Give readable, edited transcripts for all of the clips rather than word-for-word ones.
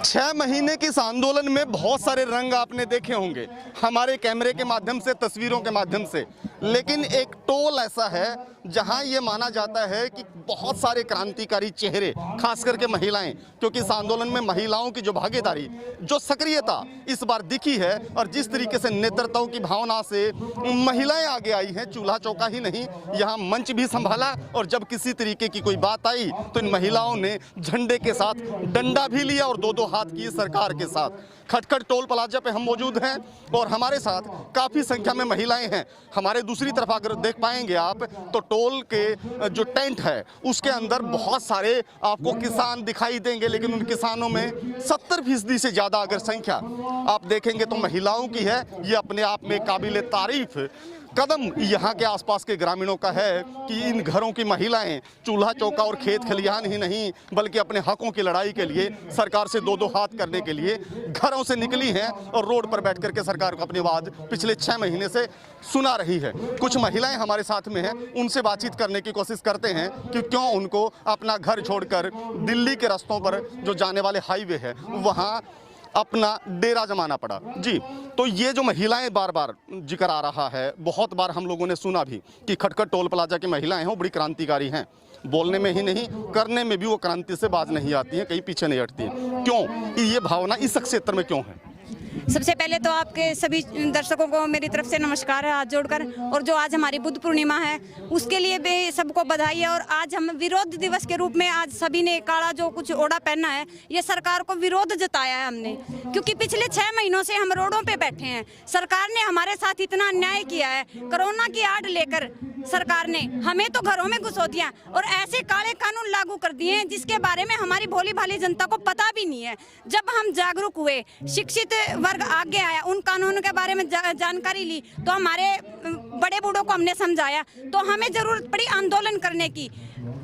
6 महीने के इस आंदोलन में बहुत सारे रंग आपने देखे होंगे हमारे कैमरे के माध्यम से, तस्वीरों के माध्यम से, लेकिन एक टोल ऐसा है जहां ये माना जाता है कि बहुत सारे क्रांतिकारी चेहरे, खास करके महिलाएं, क्योंकि इस आंदोलन में महिलाओं की जो भागीदारी, जो सक्रियता इस बार दिखी है और जिस तरीके से नेतृत्व की भावना से महिलाएं आगे आई हैं, चूल्हा चौका ही नहीं यहाँ मंच भी संभाला, और जब किसी तरीके की कोई बात आई तो इन महिलाओं ने झंडे के साथ डंडा भी लिया और दो हाथ किए सरकार के साथ। खटखट टोल प्लाजा पे हम मौजूद हैं और हमारे साथ काफ़ी संख्या में महिलाएं हैं। हमारे दूसरी तरफ अगर देख पाएंगे आप तो टोल के जो टेंट है उसके अंदर बहुत सारे आपको किसान दिखाई देंगे, लेकिन उन किसानों में 70% से ज़्यादा अगर संख्या आप देखेंगे तो महिलाओं की है। ये अपने आप में काबिल तारीफ कदम यहाँ के आसपास के ग्रामीणों का है कि इन घरों की महिलाएं चूल्हा चौका और खेत खलिहान ही नहीं बल्कि अपने हकों की लड़ाई के लिए, सरकार से दो हाथ करने के लिए घरों से निकली हैं और रोड पर बैठ करके सरकार को अपनी बात पिछले 6 महीने से सुना रही है। कुछ महिलाएं हमारे साथ में हैं, उनसे बातचीत करने की कोशिश करते हैं कि क्यों उनको अपना घर छोड़कर दिल्ली के रास्तों पर जो जाने वाले हाईवे है वहाँ अपना डेरा जमाना पड़ा। जी, तो ये जो महिलाएं बार बार जिक्र आ रहा है, बहुत बार हम लोगों ने सुना भी कि खटखट टोल प्लाजा की महिलाएं हैं वो बड़ी क्रांतिकारी हैं, बोलने में ही नहीं करने में भी वो क्रांति से बाज नहीं आती हैं, कहीं पीछे नहीं हटती हैं। क्यों ये भावना इस क्षेत्र में क्यों है? सबसे पहले तो आपके सभी दर्शकों को मेरी तरफ से नमस्कार है हाथ जोड़कर, और जो आज हमारी बुद्ध पूर्णिमा है उसके लिए भी सबको बधाई है। और आज हम विरोध दिवस के रूप में आज सभी ने काला जो कुछ ओढ़ा पहना है, ये सरकार को विरोध जताया है हमने, क्योंकि पिछले 6 महीनों से हम रोडों पे बैठे हैं। सरकार ने हमारे साथ इतना अन्याय किया है, कोरोना की आड़ लेकर सरकार ने हमें तो घरों में घुसो दिया और ऐसे काले कानून लागू कर दिए हैं जिसके बारे में हमारी भोली भाली जनता को पता भी नहीं है। जब हम जागरूक हुए, शिक्षित वर्ग आगे आया, उन कानूनों के बारे में जानकारी ली, तो हमारे बड़े बूढ़ों को हमने समझाया, तो हमें जरूरत पड़ी आंदोलन करने की,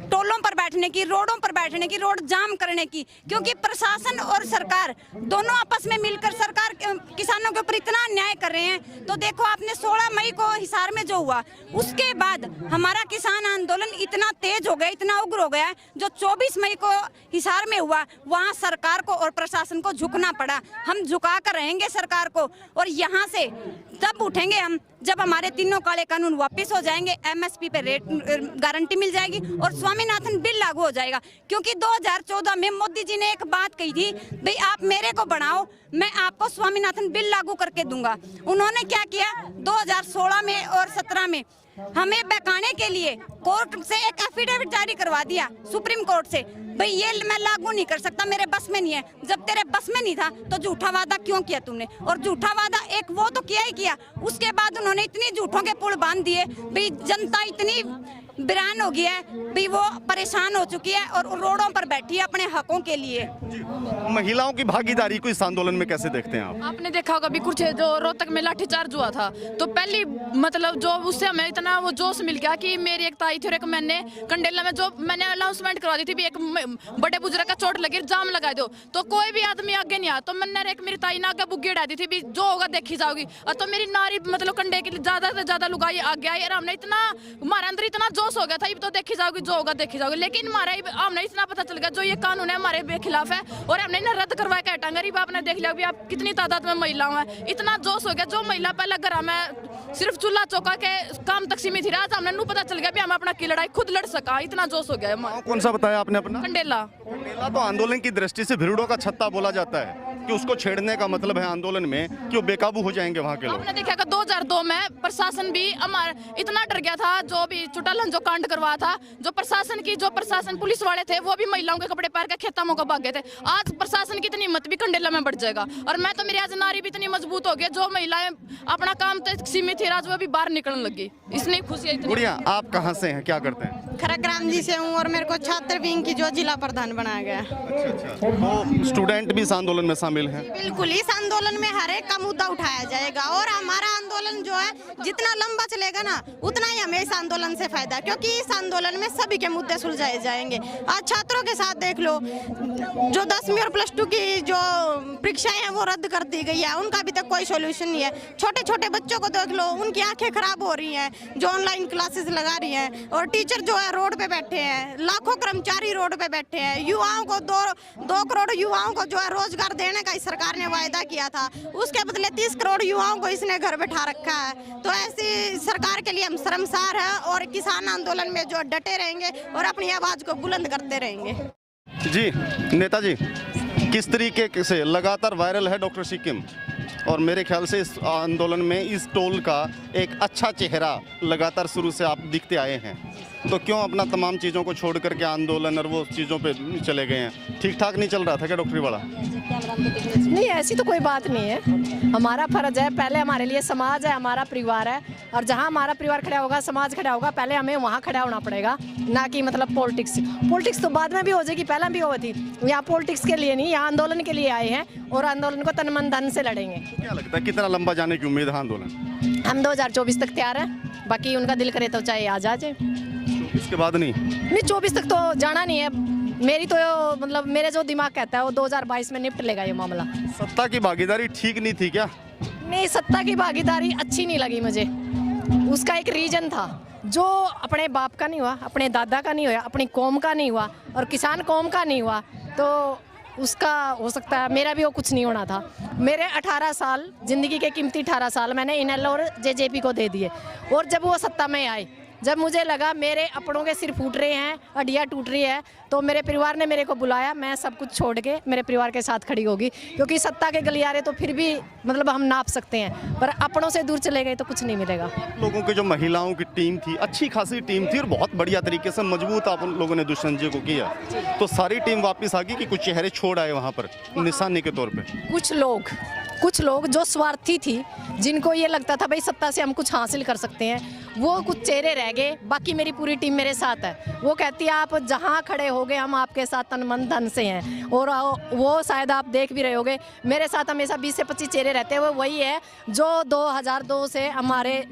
टोलों पर बैठने की, रोडों पर बैठने की, रोड जाम करने की, क्योंकि प्रशासन और सरकार दोनों आपस में मिलकर सरकार किसानों के ऊपर इतना अन्याय कर रहे हैं। तो देखो आपने 16 मई को हिसार में जो हुआ, उसके बाद हमारा किसान आंदोलन इतना तेज हो गया, इतना उग्र हो गया, जो 24 मई को हिसार में हुआ वहाँ सरकार को और प्रशासन को झुकना पड़ा। हम झुका कर रहेंगे सरकार को, और यहाँ से तब उठेंगे हम जब हमारे तीनों काले कानून वापस हो जाएंगे, MSP पे रेट गारंटी मिल जाएगी और स्वामीनाथन बिल लागू हो जाएगा। क्योंकि 2014 में मोदी जी ने एक बात कही थी, भाई आप मेरे को बनाओ, मैं आपको स्वामीनाथन बिल लागू करके दूंगा। उन्होंने क्या किया, 2016 में और 17 में हमें बहकाने के लिए कोर्ट से एक एफिडेविट जारी करवा दिया, सुप्रीम कोर्ट से, भाई ये मैं लागू नहीं कर सकता, मेरे बस में नहीं है। जब तेरे बस में नहीं था तो झूठा वादा क्यों किया तुमने? और झूठा वादा एक वो तो किया ही किया, उसके बाद उन्होंने इतनी झूठों के पुल बांध दिए, भाई जनता इतनी बिरान हो गया है, भाई वो परेशान हो चुकी है और रोडों पर बैठी है अपने हकों के लिए। महिलाओं की भागीदारी को इस आंदोलन में कैसे देखते हैं आप? आपने देखा होगा अभी कुछ जो रोहतक में लाठीचार्ज हुआ था, तो पहली मतलब जो उससे हमें इतना वो जोश मिल गया कि मेरी एक ताई थी और एक मैंने कंडेला में जो मैंने अनाउंसमेंट करवा दी थी भी एक बड़े बुजुर्ग का चोट लगी, जाम लगा दो, तो कोई भी आदमी आगे नहीं आया। तो मैंने एक मेरी ताई ने आगे बुग्गी उड़ा दी थी भी जो होगा देखी जाओगी, और तो मेरी नारी मतलब कंडे के लिए ज्यादा से ज्यादा लुगाई आगे आई और हमने इतना हमारे अंदर इतना जोश हो गया था, तो देखी जाओगी जो होगा देखी जाओगी। लेकिन हमने इतना पता चल गया जो ये कानून है हमारे खिलाफ है और हमने इन्हें रद्द करवा के हटाएंगे। गरीब आपने देख लिया भी आप कितनी तादाद में महिलाओं हैं, इतना जोश हो गया। जो महिला पहले घर में सिर्फ चूल्हा चौका के काम तक सीमित थी, आज हमने पता चल गया भी हम अपना की लड़ाई खुद लड़ सका, इतना जोश हो गया। कौन सा बताया आपने अपना? कंडेला। कंडेला तो आंदोलन की दृष्टि से भिड़ों का छत्ता बोला जाता है कि उसको छेड़ने का मतलब है आंदोलन में कि वो बेकाबू हो जाएंगे वहाँ के लोग। आपने देखा कि 2002 में प्रशासन भी हमारा इतना डर गया था, जो भी चुटालन जो कांड करवा था, जो प्रशासन पुलिस वाले थे वो भी महिलाओं के कपड़े पहन के खेतों को भाग गए थे। आज प्रशासन की इतनी हिम्मत भी कंडेला में बढ़ जाएगा। और मैं तो मेरी आज नारी भी इतनी मजबूत हो गई, जो महिलाएं अपना काम तक सीमित थी आज वो भी बाहर निकलने लगी, इसलिए खुशी है। गुड़िया, आप कहाँ से हैं, क्या करते हैं? खरग्राम जी से हूँ और मेरे को छात्र विंग की जो जिला प्रधान बनाया गया। अच्छा। तो स्टूडेंट भी इस आंदोलन में शामिल हैं? बिल्कुल, इस आंदोलन में हर एक का मुद्दा उठाया जाएगा और हमारा आंदोलन जो है जितना लंबा चलेगा ना उतना ही हमें इस आंदोलन से फायदा, क्योंकि इस आंदोलन में सभी के मुद्दे सुलझाए जाएंगे। आज छात्रों के साथ देख लो, जो 10वीं और +2 की जो शिक्षाएं हैं वो रद्द कर दी गई है, उनका अभी तक कोई सोल्यूशन नहीं है। छोटे छोटे बच्चों को देख लो, उनकी आंखें खराब हो रही हैं जो ऑनलाइन क्लासेस लगा रही हैं, और टीचर जो है रोड पे बैठे हैं, लाखों कर्मचारी रोड पे बैठे हैं। युवाओं को 2 करोड़ युवाओं को जो है रोजगार देने का इस सरकार ने वायदा किया था, उसके बदले 30 करोड़ युवाओं को इसने घर बैठा रखा है। तो ऐसी सरकार के लिए हम शर्मसार हैं और किसान आंदोलन में जो डटे रहेंगे और अपनी आवाज को बुलंद करते रहेंगे। जी नेताजी, किस तरीके से लगातार वायरल है डॉक्टर सिक्किम, और मेरे ख्याल से इस आंदोलन में इस टोल का एक अच्छा चेहरा लगातार शुरू से आप दिखते आए हैं, तो क्यों अपना तमाम चीज़ों को छोड़ करके आंदोलन और वो चीज़ों पे चले गए हैं? ठीक ठाक नहीं चल रहा था क्या डॉक्टरी वाला? नहीं, ऐसी तो कोई बात नहीं है। हमारा फर्ज है, पहले हमारे लिए समाज है, हमारा परिवार है, और जहाँ हमारा परिवार खड़ा होगा, समाज खड़ा होगा, पहले हमें वहाँ खड़ा होना पड़ेगा, ना कि मतलब पॉलिटिक्स तो बाद में भी हो जाएगी, पहले भी हो थी। यहाँ पॉलिटिक्स के लिए नहीं, यहाँ आंदोलन के लिए आए हैं और आंदोलन को तन मन धन से लड़ेंगे। क्या लगता है कितना लंबा जाने की उम्मीद है आंदोलन? हम 2024 तक तैयार हैं, बाकी उनका दिल करे तो चाहे आज आ जाए। इसके बाद नहीं? 24 तक तो जाना नहीं है। मेरी तो मतलब मेरे जो दिमाग कहता है वो 2022 में निपट लेगा ये मामला। सत्ता की भागीदारी ठीक नहीं थी क्या? नहीं, सत्ता की भागीदारी अच्छी नहीं लगी मुझे। उसका एक रीजन था जो अपने बाप का नहीं हुआ, अपने दादा का नहीं हुआ, अपनी कौम का नहीं हुआ और किसान कौम का नहीं हुआ, तो उसका हो सकता है मेरा भी वो कुछ नहीं होना था। मेरे 18 साल ज़िंदगी के कीमती 18 साल मैंने इनेलो और जेजेपी को दे दिए, और जब वो सत्ता में आए, जब मुझे लगा मेरे अपनों के सिर फूट रहे हैं, हड्डियाँ टूट रही है, तो मेरे परिवार ने मेरे को बुलाया, मैं सब कुछ छोड़ के मेरे परिवार के साथ खड़ी होगी, क्योंकि सत्ता के गलियारे तो फिर भी मतलब हम नाप सकते हैं, पर अपनों से दूर चले गए तो कुछ नहीं मिलेगा। लोगों की जो महिलाओं की टीम थी, अच्छी खासी टीम थी और बहुत बढ़िया तरीके से मजबूत आप उन लोगों ने दुष्यंत जी को किया, तो सारी टीम वापस आ गई कि कुछ चेहरे छोड़ आए वहाँ पर निशानी के तौर पर? कुछ लोग जो स्वार्थी थी, जिनको ये लगता था भाई सत्ता से हम कुछ हासिल कर सकते हैं, वो कुछ चेहरे रह गए। बाकी मेरी पूरी टीम मेरे साथ है। वो कहती है आप जहाँ खड़े होगे हम आपके साथ तन मन धन से हैं, और वो शायद आप देख भी रहे होगे मेरे साथ हमेशा 20 से 25 चेहरे रहते हैं। वो वही है जो 2002 से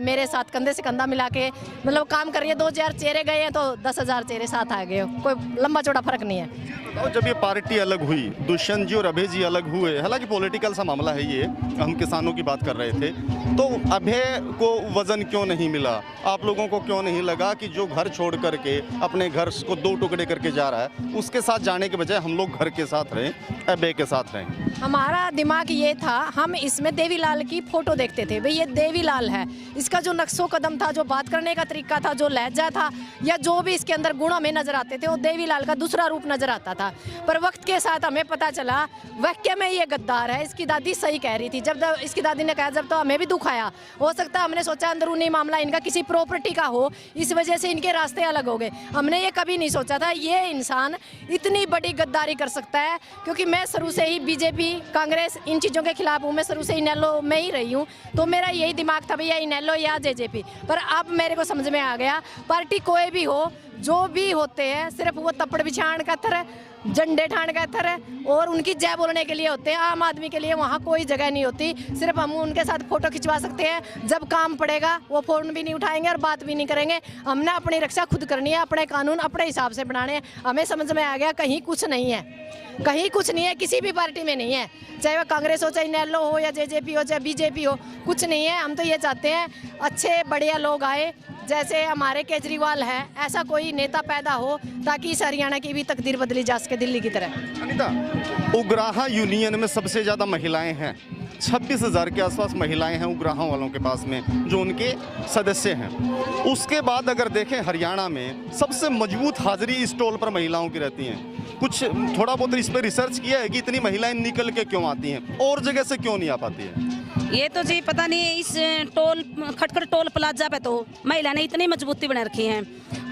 मेरे साथ कंधे से कंधा मिला के मतलब काम कर रही है। 2000 चेहरे गए हैं तो 10,000 चेहरे साथ आ गए, कोई लंबा चौड़ा फर्क नहीं है। और जब ये पार्टी अलग हुई, दुष्यंत जी और अभय जी अलग हुए, हालांकि पॉलिटिकल सा मामला है ये, हम किसानों की बात कर रहे थे, तो अभय को वजन क्यों नहीं मिला? आप लोगों को क्यों नहीं लगा कि जो घर छोड़ करके अपने घर को 2 टुकड़े करके जा रहा है, उसके साथ जाने के बजाय हम लोग घर के साथ रहें, अभय के साथ रहें? हमारा दिमाग ये था, हम इसमें देवीलाल की फोटो देखते थे, भाई ये देवीलाल है, इसका जो नक्शो कदम था, जो बात करने का तरीका था, जो लहजा था, या जो भी इसके अंदर गुण हमें नजर आते थे, वो देवीलाल का दूसरा रूप नजर आता था। पर वक्त के साथ हमें पता चला वाकई में ये गद्दार है। इसकी दादी सही कह रही थी, जब इसकी दादी ने कहा, जब तो हमें भी दुख आया, हो सकता है हमने सोचा अंदरूनी मामला इनका किसी प्रॉपर्टी का हो, इस वजह से इनके रास्ते अलग हो गए। हमने ये कभी नहीं सोचा था ये इंसान इतनी बड़ी गद्दारी कर सकता है, क्योंकि मैं शुरू से ही बीजेपी, कांग्रेस, इन चीज़ों के खिलाफ हूँ। मैं शुरू से इनेलो में ही रही हूँ, तो मेरा यही दिमाग था भैया इनेलो या जेजेपी। पर अब मेरे को समझ में आ गया, पार्टी कोई भी हो, जो भी होते हैं, सिर्फ वो तप्पड़ बिछाण का थर, झंडे ठाण का थर है, और उनकी जय बोलने के लिए होते हैं। आम आदमी के लिए वहाँ कोई जगह नहीं होती। सिर्फ हम उनके साथ फोटो खिंचवा सकते हैं, जब काम पड़ेगा वो फ़ोन भी नहीं उठाएंगे और बात भी नहीं करेंगे। हमने अपनी रक्षा खुद करनी है, अपने कानून अपने हिसाब से बनाने हैं। हमें समझ में आ गया कहीं कुछ नहीं है, कहीं कुछ नहीं है, किसी भी पार्टी में नहीं है, चाहे वह कांग्रेस हो, चाहे इनेलो हो, या जेजेपी हो, चाहे बीजेपी हो, कुछ नहीं है। हम तो ये चाहते हैं अच्छे बढ़िया लोग आए, जैसे हमारे केजरीवाल है, ऐसा कोई नेता पैदा हो ताकि इस हरियाणा की भी तकदीर बदली जा सके दिल्ली की तरह। अनीता, उग्राहा यूनियन में सबसे ज़्यादा महिलाएं हैं, 26,000 के आसपास महिलाएं हैं उग्राहा वालों के पास में, जो उनके सदस्य हैं। उसके बाद अगर देखें हरियाणा में सबसे मजबूत हाजिरी इस टोल पर महिलाओं की रहती हैं। कुछ थोड़ा बहुत इस पर रिसर्च किया है कि इतनी महिलाएं निकल के क्यों आती हैं और जगह से क्यों नहीं आ पाती है? ये तो जी पता नहीं, इस खटखट टोल प्लाजा पे तो महिला ने इतनी मजबूती बना रखी है।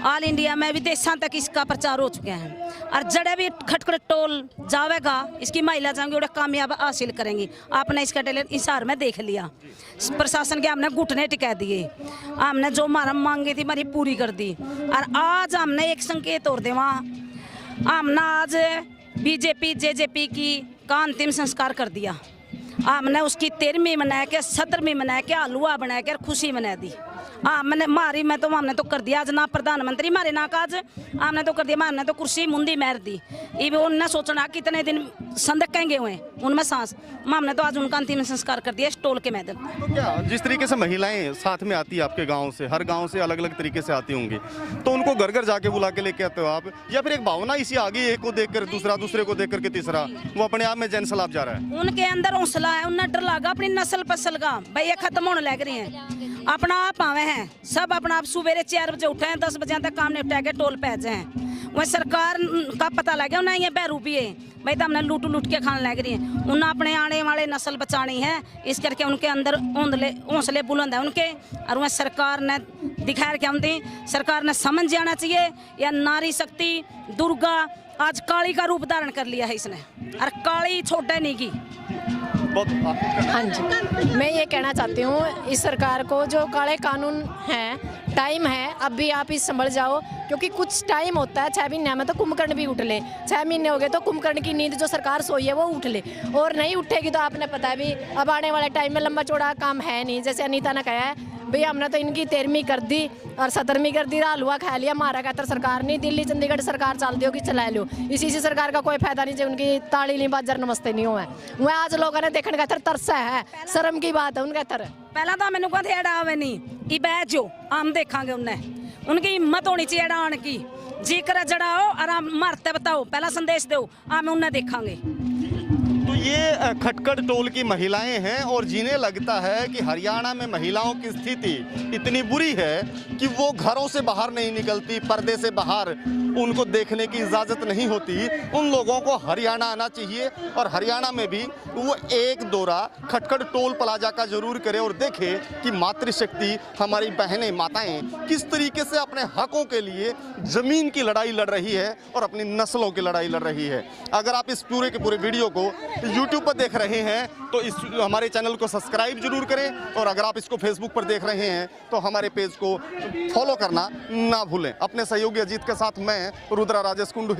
ऑल इंडिया में विदेशों तक इसका प्रचार हो चुका है, और जड़े भी खटखट टोल जावेगा इसकी महिला जाएंगी और कामयाब हासिल करेंगी। आपने इसका टेलर हिसार में देख लिया, प्रशासन के हमने घुटने टिका दिए, हमने जो हमारा मांगी थी हमारी पूरी कर दी। और आज हमने एक संकेत और दे, वहाँ हमने आज बीजेपी जेजेपी का अंतिम संस्कार कर दिया। हमने उसकी 13वीं मना के 17वीं मना के हलवा बना के खुशी मना दी। हमने मारी मैं तो हमने तो कर दिया, आज ना प्रधानमंत्री मारे ना काज, हमने तो कर दिया, हमने तो कुर्सी मुंदी मार दी। ये उन्हें सोचना कितने दिन संदकेंगे हुए उनमें सांस। हमने तो आज उनका अंतिम संस्कार कर दिया इस टोल के माध्यम। तो क्या जिस तरीके से महिलाएं साथ में आती है आपके गांव से, हर गांव से अलग अलग तरीके से आती होंगी, तो उनको घर घर जाके बुला के लेके आते हो आप, या फिर एक भावना इसी आगे एक को देखकर दूसरा, दूसरे को देखकर के तीसरा, वो अपने आप में जन सैलाब जा रहा है? उनके अंदर हौसला है, उन्हें डर लगा अपनी नस्ल पसल का भाई ये खत्म होने लग रही है। अपना आप आवे हैं सब, अपना आप सुबेरे 4 बजे उठे हैं, 10 बजे तक काम निपटा के टोल पे जाए। वह सरकार का पता लगे उन्हें ये बेरूपी है भाई, तो हमने लूट के खाने लग रही है। उन्हें अपने आने वाले नस्ल बचानी है, इस करके उनके अंदर हौसले बुलंद है उनके। और वह सरकार ने दिखा के आती, सरकार ने समझ जाना चाहिए या नारी शक्ति दुर्गा आज काली का रूप धारण कर लिया है इसने, और काली छोटे नहीं की। हाँ जी, मैं ये कहना चाहती हूँ इस सरकार को, जो काले कानून हैं, टाइम है अब भी आप इस संभल जाओ, क्योंकि कुछ टाइम होता है। 6 महीने में तो कुंभकर्ण भी उठ ले, 6 महीने हो गए तो कुंभकर्ण की नींद जो सरकार सोई है वो उठ ले, और नहीं उठेगी तो आपने पता है भी अब आने वाले टाइम में लंबा चौड़ा काम है नहीं। जैसे अनीता ने कहा है भैया हमने तो इनकी 13वीं कर दी और 17वीं कर दी, हलवा खा लिया, मारा कहता सरकार नहीं, दिल्ली चंडीगढ़ सरकार चलती होगी चला लो, इसी से सरकार का कोई फायदा नहीं, जो उनकी ताली नहीं बाजार नमस्ते नहीं हुआ है। वह आज लोगों ने देखने का तरसा है, शर्म की बात है उनका तर। पहला तो मैंने कहते एडावे नहीं कि बैठो हम देखांगे, उन्हें उनकी हिम्मत होनी चाहिए एडान की, जी कर जड़ाओ और हम मरते बताओ, पहला संदेश दो हम उन्हें देखांगे। तो ये खटखड़ टोल की महिलाएं हैं और जिन्हें लगता है कि हरियाणा में महिलाओं की स्थिति इतनी बुरी है कि वो घरों से बाहर नहीं निकलती, पर्दे से बाहर उनको देखने की इजाज़त नहीं होती। उन लोगों को हरियाणा आना चाहिए और हरियाणा में भी वो एक दौरा खटखड़ टोल प्लाजा का जरूर करे और देखे कि मातृशक्ति हमारी बहनें माताएं किस तरीके से अपने हकों के लिए ज़मीन की लड़ाई लड़ रही है और अपनी नस्लों की लड़ाई लड़ रही है। अगर आप इस पूरे के पूरे वीडियो को YouTube पर देख रहे हैं तो इस हमारे चैनल को सब्सक्राइब जरूर करें, और अगर आप इसको Facebook पर देख रहे हैं तो हमारे पेज को फॉलो करना ना भूलें। अपने सहयोगी अजीत के साथ मैं रुद्रा राजेश कुंडू।